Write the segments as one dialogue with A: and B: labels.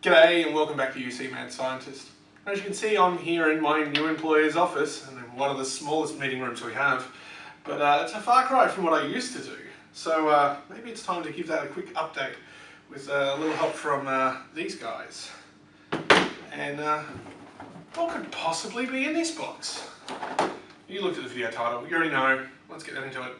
A: G'day and welcome back to UC Mad Scientist. As you can see, I'm here in my new employer's office and in one of the smallest meeting rooms we have, but it's a far cry from what I used to do. So maybe it's time to give that a quick update with a little help from these guys. And what could possibly be in this box? You looked at the video title, you already know. Let's get into it.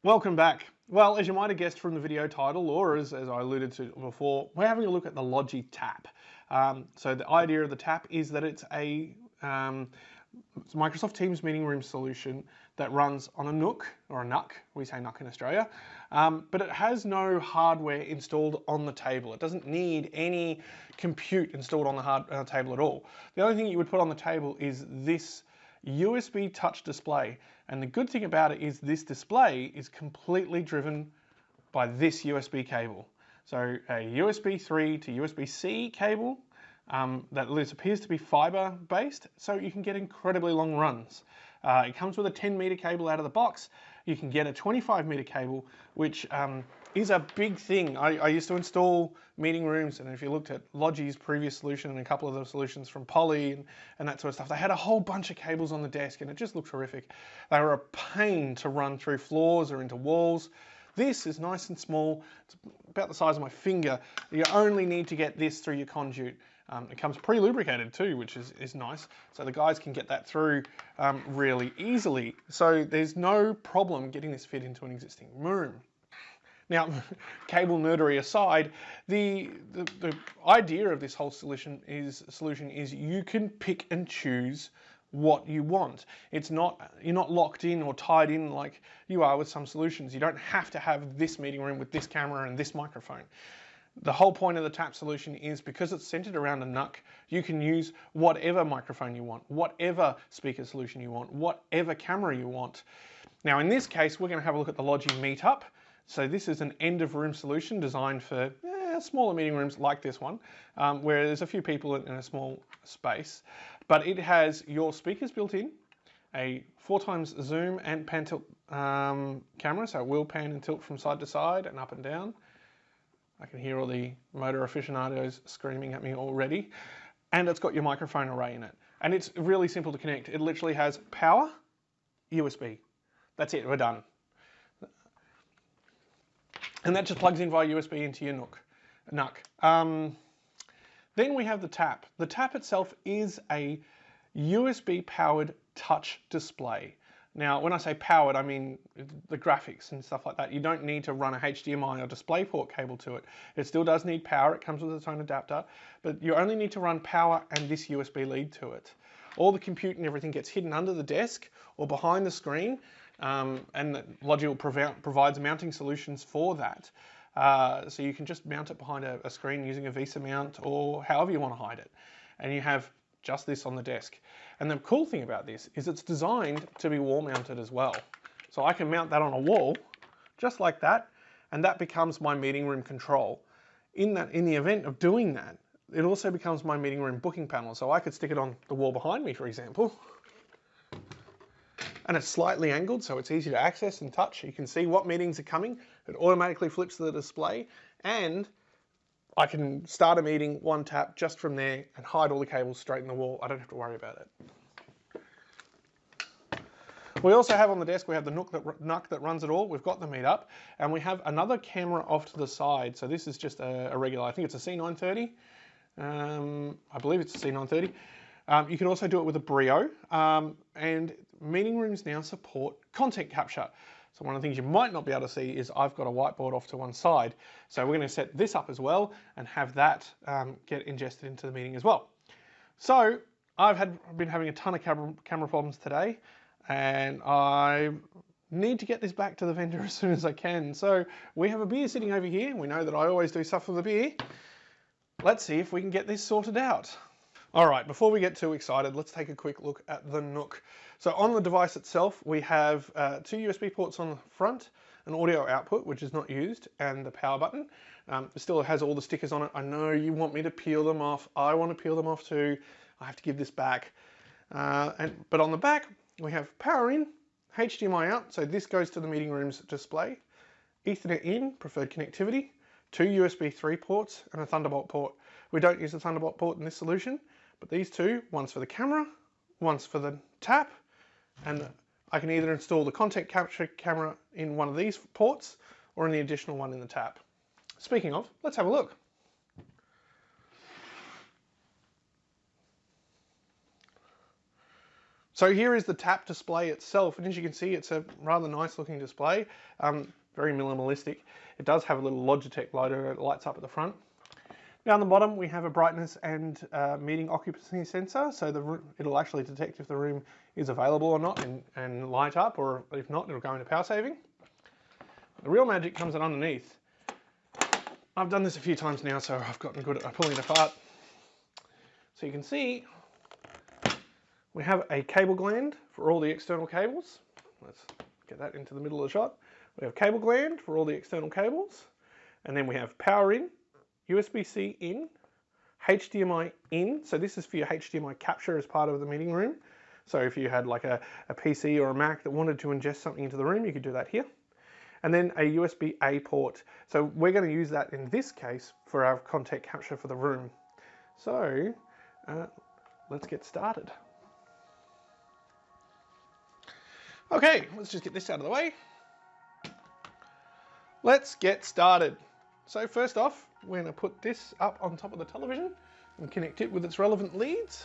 A: Welcome back. Well, as you might have guessed from the video title, or as I alluded to before, we're having a look at the Logi TAP. So the idea of the TAP is that it's a Microsoft Teams meeting room solution that runs on a NUC, or a NUC, we say NUC in Australia, but it has no hardware installed on the table. It doesn't need any compute installed on the table at all. The only thing you would put on the table is this USB touch display, and the good thing about it is this display is completely driven by this USB cable. So a USB 3 to USB-C cable that appears to be fiber based, so you can get incredibly long runs. It comes with a 10-meter cable out of the box. You can get a 25-meter cable, which is a big thing. I used to install meeting rooms, and if you looked at Logi's previous solution and a couple of the solutions from Poly and that sort of stuff, they had a whole bunch of cables on the desk and it just looked horrific. They were a pain to run through floors or into walls. This is nice and small. It's about the size of my finger. You only need to get this through your conduit. It comes pre-lubricated too, which is nice. So the guys can get that through really easily. So there's no problem getting this fit into an existing room. Now, cable nerdery aside, the idea of this whole solution is you can pick and choose what you want. You're not locked in or tied in like you are with some solutions. You don't have to have this meeting room with this camera and this microphone. The whole point of the TAP solution is because it's centered around a NUC, you can use whatever microphone you want, whatever speaker solution you want, whatever camera you want. Now in this case, we're going to have a look at the Logi Meetup. So this is an end of room solution designed for smaller meeting rooms like this one, where there's a few people in a small space. But it has your speakers built in, a 4x zoom and pan tilt camera, so it will pan and tilt from side to side and up and down. I can hear all the motor aficionados screaming at me already. And it's got your microphone array in it. And it's really simple to connect. It literally has power, USB. That's it, we're done. And that just plugs in via USB into your NUC. Then we have the TAP. The TAP itself is a USB powered touch display. Now, when I say powered, I mean the graphics and stuff like that. You don't need to run a HDMI or DisplayPort cable to it. It still does need power. It comes with its own adapter, but you only need to run power and this USB lead to it. All the compute and everything gets hidden under the desk or behind the screen, and Logi provides mounting solutions for that. So you can just mount it behind a screen using a VESA mount or however you want to hide it. And you have just this on the desk. And the cool thing about this is it's designed to be wall mounted as well. So I can mount that on a wall, just like that, and that becomes my meeting room control. In the event of doing that, it also becomes my meeting room booking panel. So I could stick it on the wall behind me, for example, and it's slightly angled, so it's easy to access and touch. You can see what meetings are coming. It automatically flips to the display, and I can start a meeting, one tap, just from there, and hide all the cables straight in the wall. I don't have to worry about it. We also have on the desk, we have the NUC that runs it all. We've got the Meetup, and we have another camera off to the side. So this is just a regular, I think it's a C930. I believe it's a C930. You can also do it with a Brio, and meeting rooms now support content capture. So one of the things you might not be able to see is I've got a whiteboard off to one side. So we're going to set this up as well and have that get ingested into the meeting as well. So I've been having a ton of camera problems today, and I need to get this back to the vendor as soon as I can. So we have a beer sitting over here. We know that I always do stuff with the beer. Let's see if we can get this sorted out. All right, before we get too excited, let's take a quick look at the NUC. So on the device itself, we have two USB ports on the front, an audio output, which is not used, and the power button. It still has all the stickers on it. I know you want me to peel them off. I want to peel them off too. I have to give this back. But on the back, we have power in, HDMI out, so this goes to the meeting room's display. Ethernet in, preferred connectivity. 2 USB 3 ports and a Thunderbolt port. We don't use the Thunderbolt port in this solution, but these two, one's for the camera, one's for the tap, and I can either install the content capture camera in one of these ports or in the additional one in the tap. Speaking of, let's have a look. So here is the tap display itself, and as you can see, it's a rather nice looking display, very minimalistic. It does have a little Logitech lighter that lights up at the front. Down the bottom, we have a brightness and meeting occupancy sensor, so it'll actually detect if the room is available or not and light up, or if not, it'll go into power saving. The real magic comes in underneath. I've done this a few times now, so I've gotten good at pulling it apart. So you can see we have a cable gland for all the external cables. Let's get that into the middle of the shot. We have cable gland for all the external cables, and then we have power in, USB-C in, HDMI in. So this is for your HDMI capture as part of the meeting room. So if you had like a PC or a Mac that wanted to ingest something into the room, you could do that here. And then a USB-A port. So we're going to use that in this case for our content capture for the room. So let's get started. Okay, let's just get this out of the way. Let's get started. So first off, we're going to put this up on top of the television and connect it with its relevant leads.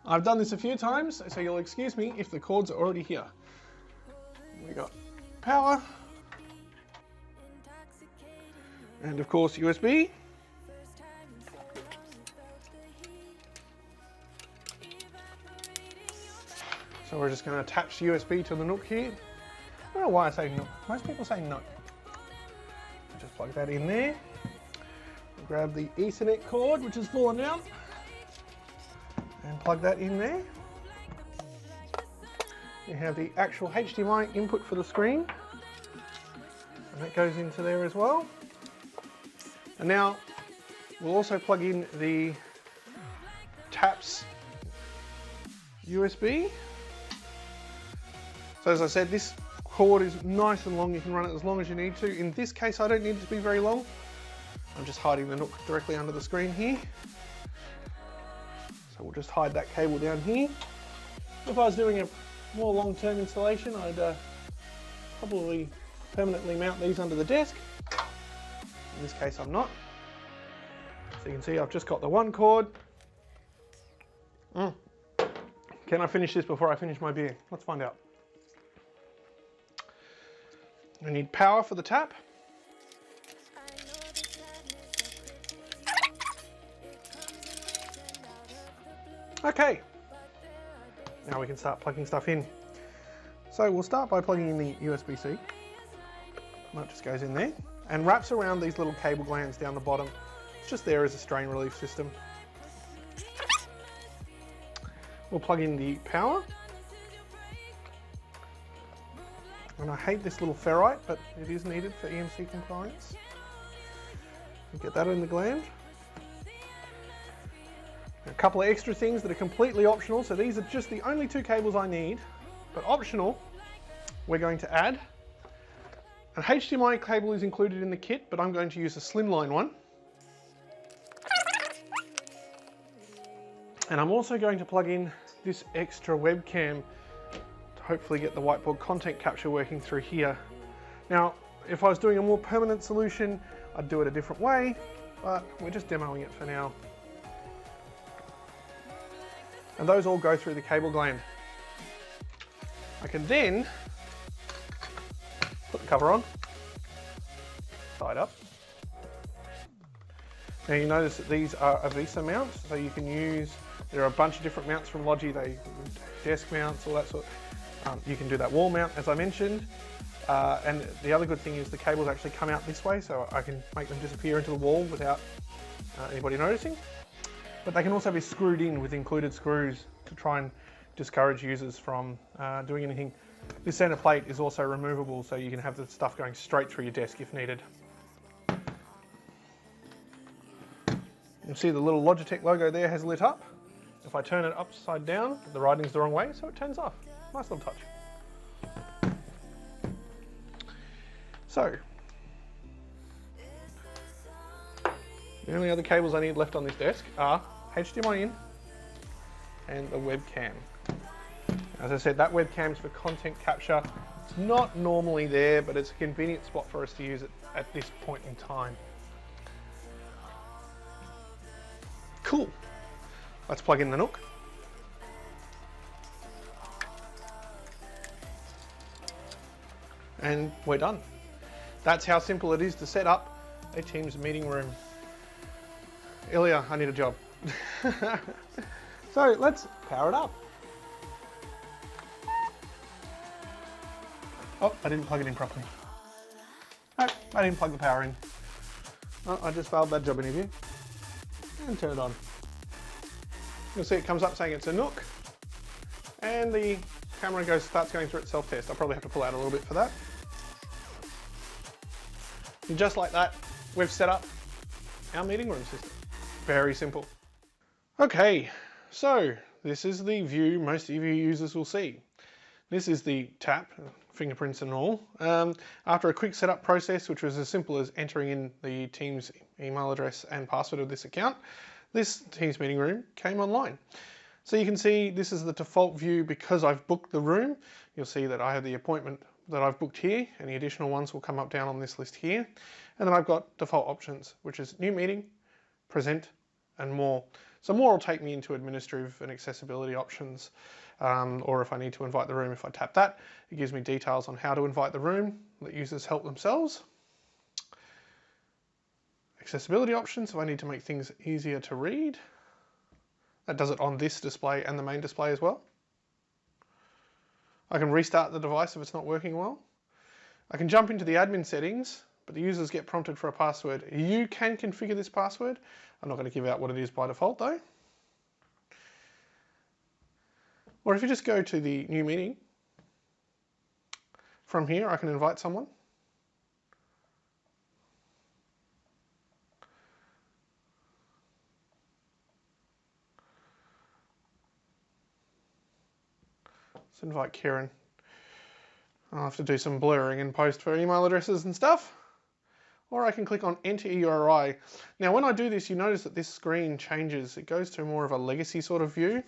A: I've done this a few times, so you'll excuse me if the cords are already here. We got power, and of course USB. So we're just going to attach the USB to the Nook here. I don't know why I say Nook. Most people say Nook. Just plug that in there. Grab the Ethernet cord, which is fallen down, and plug that in there. You have the actual HDMI input for the screen, and that goes into there as well. And now we'll also plug in the TAP's USB. So as I said, this cord is nice and long. You can run it as long as you need to. In this case, I don't need it to be very long. I'm just hiding the Nook directly under the screen here. So we'll just hide that cable down here. If I was doing a more long-term installation, I'd probably permanently mount these under the desk. In this case, I'm not. So you can see I've just got the one cord. Can I finish this before I finish my beer? Let's find out. I need power for the tap. Okay, now we can start plugging stuff in. So we'll start by plugging in the USB-C. That just goes in there and wraps around these little cable glands down the bottom. It's just there as a strain relief system. We'll plug in the power. And I hate this little ferrite, but it is needed for EMC compliance. We'll get that in the gland. A couple of extra things that are completely optional. So these are just the only two cables I need, but optional. We're going to add an HDMI cable is included in the kit, but I'm going to use a slimline one. And I'm also going to plug in this extra webcam to hopefully get the whiteboard content capture working through here. Now, if I was doing a more permanent solution, I'd do it a different way, but we're just demoing it for now. And those all go through the cable gland. I can then put the cover on, tie it up. Now you notice that these are a VESA mount, so you can use, there are a bunch of different mounts from Logi, they desk mounts, all that sort. You can do that wall mount, as I mentioned. And the other good thing is the cables actually come out this way, so I can make them disappear into the wall without anybody noticing. But they can also be screwed in with included screws to try and discourage users from doing anything. This center plate is also removable, so you can have the stuff going straight through your desk if needed. You'll see the little Logitech logo there has lit up. If I turn it upside down, the writing's the wrong way, so it turns off. nice little touch. So, the only other cables I need left on this desk are HDMI in and the webcam. As I said, that webcam is for content capture. It's not normally there, but it's a convenient spot for us to use it at this point in time. Cool. Let's plug in the Nook. And we're done. That's how simple it is to set up a Teams meeting room. Ilya, I need a job. So let's power it up. Oh, I didn't plug it in properly. No, I didn't plug the power in. Oh, I just failed that job interview. And turn it on. You'll see it comes up saying it's a Nook. And the camera starts going through its self-test. I'll probably have to pull out a little bit for that. And just like that, we've set up our meeting room system. Very simple. Okay, so this is the view most of you users will see. This is the tap, fingerprints and all. After a quick setup process, which was as simple as entering in the Teams email address and password of this account, this Teams meeting room came online. So you can see this is the default view because I've booked the room. You'll see that I have the appointment that I've booked here. Any additional ones will come up down on this list here. And then I've got default options, which is new meeting, present, and more. So more will take me into administrative and accessibility options. Or if I need to invite the room, if I tap that, it gives me details on how to invite the room, let users help themselves. Accessibility options, if I need to make things easier to read. That does it on this display and the main display as well. I can restart the device if it's not working well. I can jump into the admin settings, but the users get prompted for a password. You can configure this password. I'm not going to give out what it is by default though. Or if you just go to the new meeting, from here I can invite someone. Let's invite Kieran. I'll have to do some blurring in post for email addresses and stuff. Or I can click on Enter URI. Now when I do this, you notice that this screen changes. It goes to more of a legacy sort of view.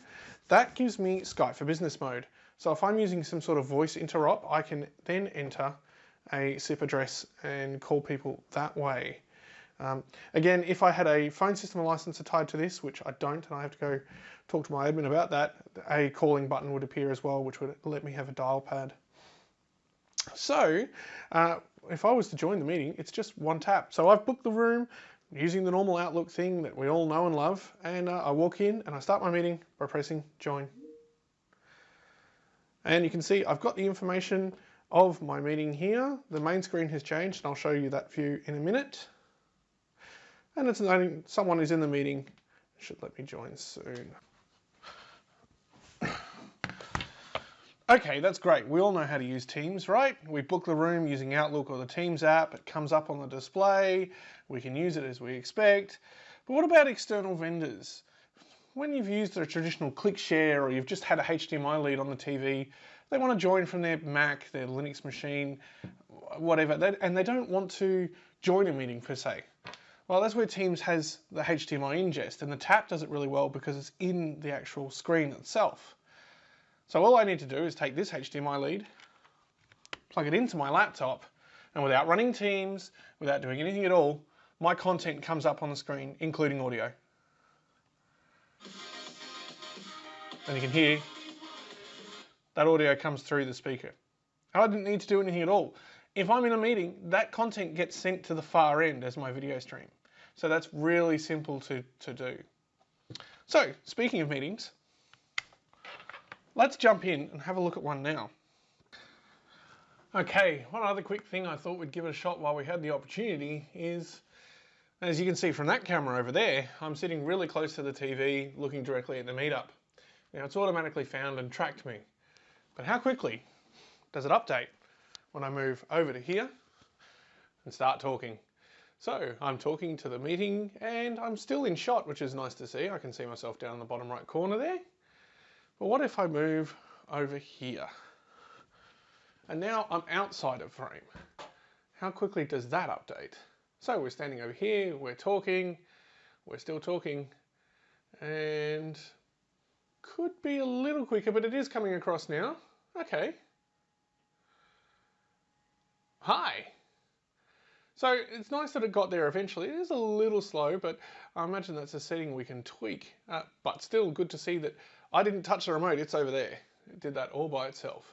A: That gives me Skype for Business mode. So if I'm using some sort of voice interop, I can then enter a SIP address and call people that way. Again, if I had a phone system licenser tied to this, which I don't, and I have to go talk to my admin about that, a calling button would appear as well, which would let me have a dial pad. So, if I was to join the meeting, it's just one tap. So I've booked the room using the normal Outlook thing that we all know and love, and I walk in and I start my meeting by pressing join. And you can see I've got the information of my meeting here. The main screen has changed, and I'll show you that view in a minute. And it's noting someone is in the meeting. Should let me join soon. Okay, that's great. We all know how to use Teams, right? We book the room using Outlook or the Teams app. It comes up on the display. We can use it as we expect. But what about external vendors? When you've used a traditional click share or you've just had a HDMI lead on the TV, they want to join from their Mac, their Linux machine, whatever, and they don't want to join a meeting per se. Well, that's where Teams has the HDMI ingest, and the tap does it really well because it's in the actual screen itself. So all I need to do is take this HDMI lead, plug it into my laptop, and without running Teams, without doing anything at all, my content comes up on the screen, including audio. And you can hear that audio comes through the speaker. I didn't need to do anything at all. If I'm in a meeting, that content gets sent to the far end as my video stream. So that's really simple to do. So, speaking of meetings, let's jump in and have a look at one now. Okay, one other quick thing I thought we'd give it a shot while we had the opportunity is, as you can see from that camera over there, I'm sitting really close to the TV looking directly at the Meetup. Now it's automatically found and tracked me. But how quickly does it update when I move over to here and start talking? So I'm talking to the meeting and I'm still in shot, which is nice to see. I can see myself down in the bottom right corner there. But what if I move over here. And now I'm outside of frame. How quickly does that update? So we're standing over here, we're talking, we're still talking, and could be a little quicker, but it is coming across now. Okay. Hi. So it's nice that it got there eventually. It is a little slow, but I imagine that's a setting we can tweak. But still good to see that I didn't touch the remote, it's over there. It did that all by itself.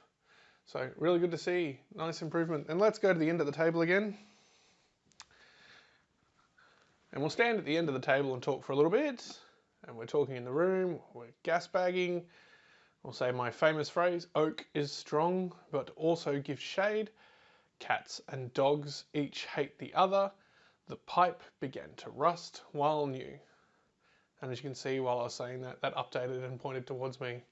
A: So really good to see, nice improvement. And let's go to the end of the table again. And we'll stand at the end of the table and talk for a little bit. And we're talking in the room, we're gas bagging. We'll say my famous phrase, oak is strong, but also gives shade. Cats and dogs each hate the other. The pipe began to rust while new. And as you can see, while I was saying that, that updated and pointed towards me.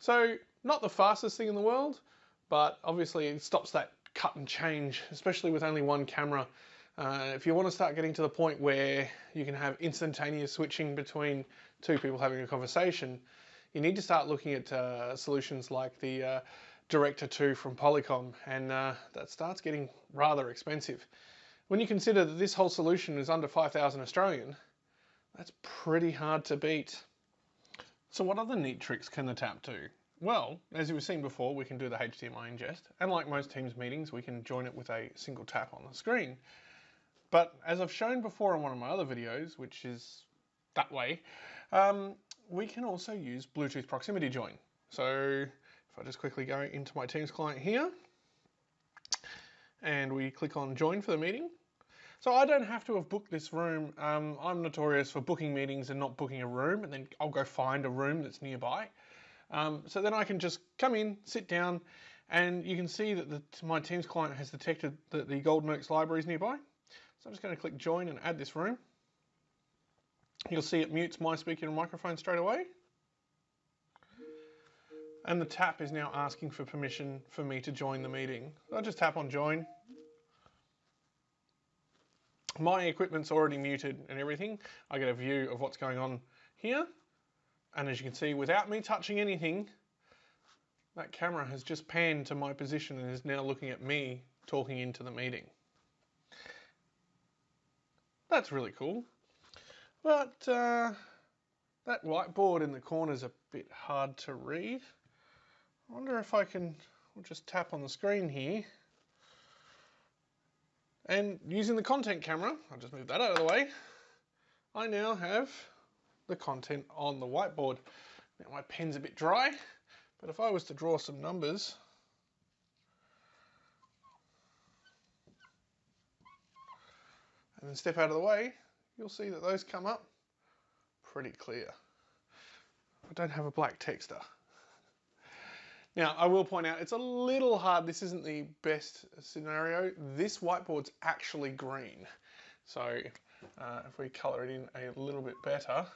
A: So not the fastest thing in the world, but obviously it stops that cut and change, especially with only one camera. If you want to start getting to the point where you can have instantaneous switching between two people having a conversation, you need to start looking at solutions like the Director 2 from Polycom, and that starts getting rather expensive. When you consider that this whole solution is under 5,000 Australian, that's pretty hard to beat. So what other neat tricks can the TAP do? Well, as you've seen before, we can do the HDMI ingest, and like most Teams meetings, we can join it with a single tap on the screen. But as I've shown before in one of my other videos, which is that way, we can also use Bluetooth proximity join. So if I just quickly go into my Teams client here, and we click on join for the meeting. So I don't have to have booked this room. I'm notorious for booking meetings and not booking a room, and then I'll go find a room that's nearby. So then I can just come in, sit down, and you can see that my Teams client has detected that the Golden Oaks library is nearby. So I'm just going to click join and add this room. You'll see it mutes my speaker and microphone straight away. And the TAP is now asking for permission for me to join the meeting. I'll just tap on join. My equipment's already muted and everything. I get a view of what's going on here. And as you can see, without me touching anything, that camera has just panned to my position and is now looking at me talking into the meeting. That's really cool. But that whiteboard in the corner is a bit hard to read. I wonder if I can, we'll just tap on the screen here. And using the content camera, I'll just move that out of the way. I now have the content on the whiteboard. Now my pen's a bit dry, but if I was to draw some numbers, and then step out of the way, you'll see that those come up pretty clear. I don't have a black texter. Now, I will point out, it's a little hard. This isn't the best scenario. This whiteboard's actually green. So if we color it in a little bit better,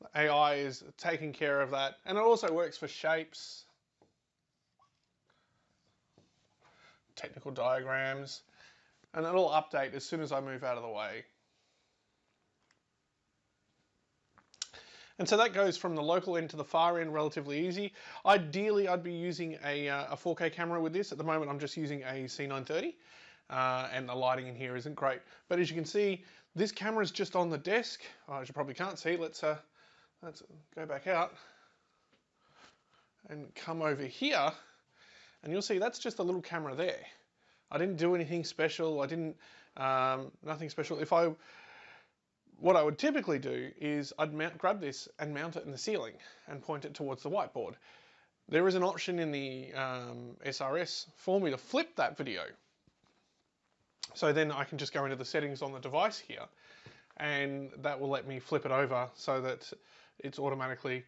A: the AI is taking care of that. And it also works for shapes, technical diagrams, and it'll update as soon as I move out of the way. And so that goes from the local end to the far end relatively easy. Ideally, I'd be using a 4K camera with this. At the moment, I'm just using a C930, and the lighting in here isn't great. But as you can see, this camera is just on the desk. Oh, as you probably can't see, let's go back out and come over here, and you'll see that's just a little camera there. I didn't do anything special. I didn't, nothing special. What I would typically do is I'd grab this and mount it in the ceiling and point it towards the whiteboard. There is an option in the SRS for me to flip that video. So then I can just go into the settings on the device here, and that will let me flip it over so that it's automatically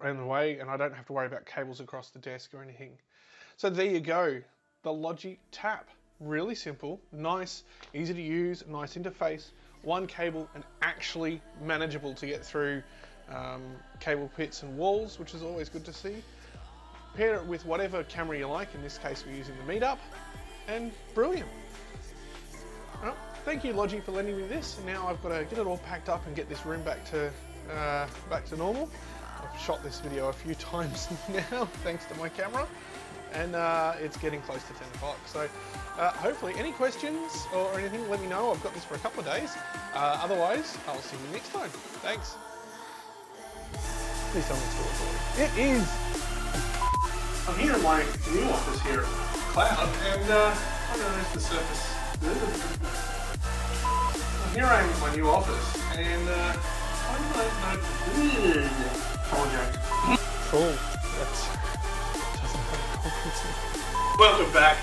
A: in the way and I don't have to worry about cables across the desk or anything. So there you go. The Logi TAP, really simple, nice, easy to use, nice interface, one cable and actually manageable to get through cable pits and walls, which is always good to see. Pair it with whatever camera you like, in this case we're using the Meetup, and brilliant. Well, thank you, Logi, for lending me this. Now I've got to get it all packed up and get this room back to normal. I've shot this video a few times now, thanks to my camera, and it's getting close to 10 o'clock. So hopefully, any questions or anything, let me know. I've got this for a couple of days. Otherwise, I'll see you next time. Thanks. Please tell me it's still recording. It is. I'm here in my new office here at Cloud, and I don't know if the surface. Here I am in my new office, and I don't know. Apologize. Cool. That's doesn't have a conference. Welcome back.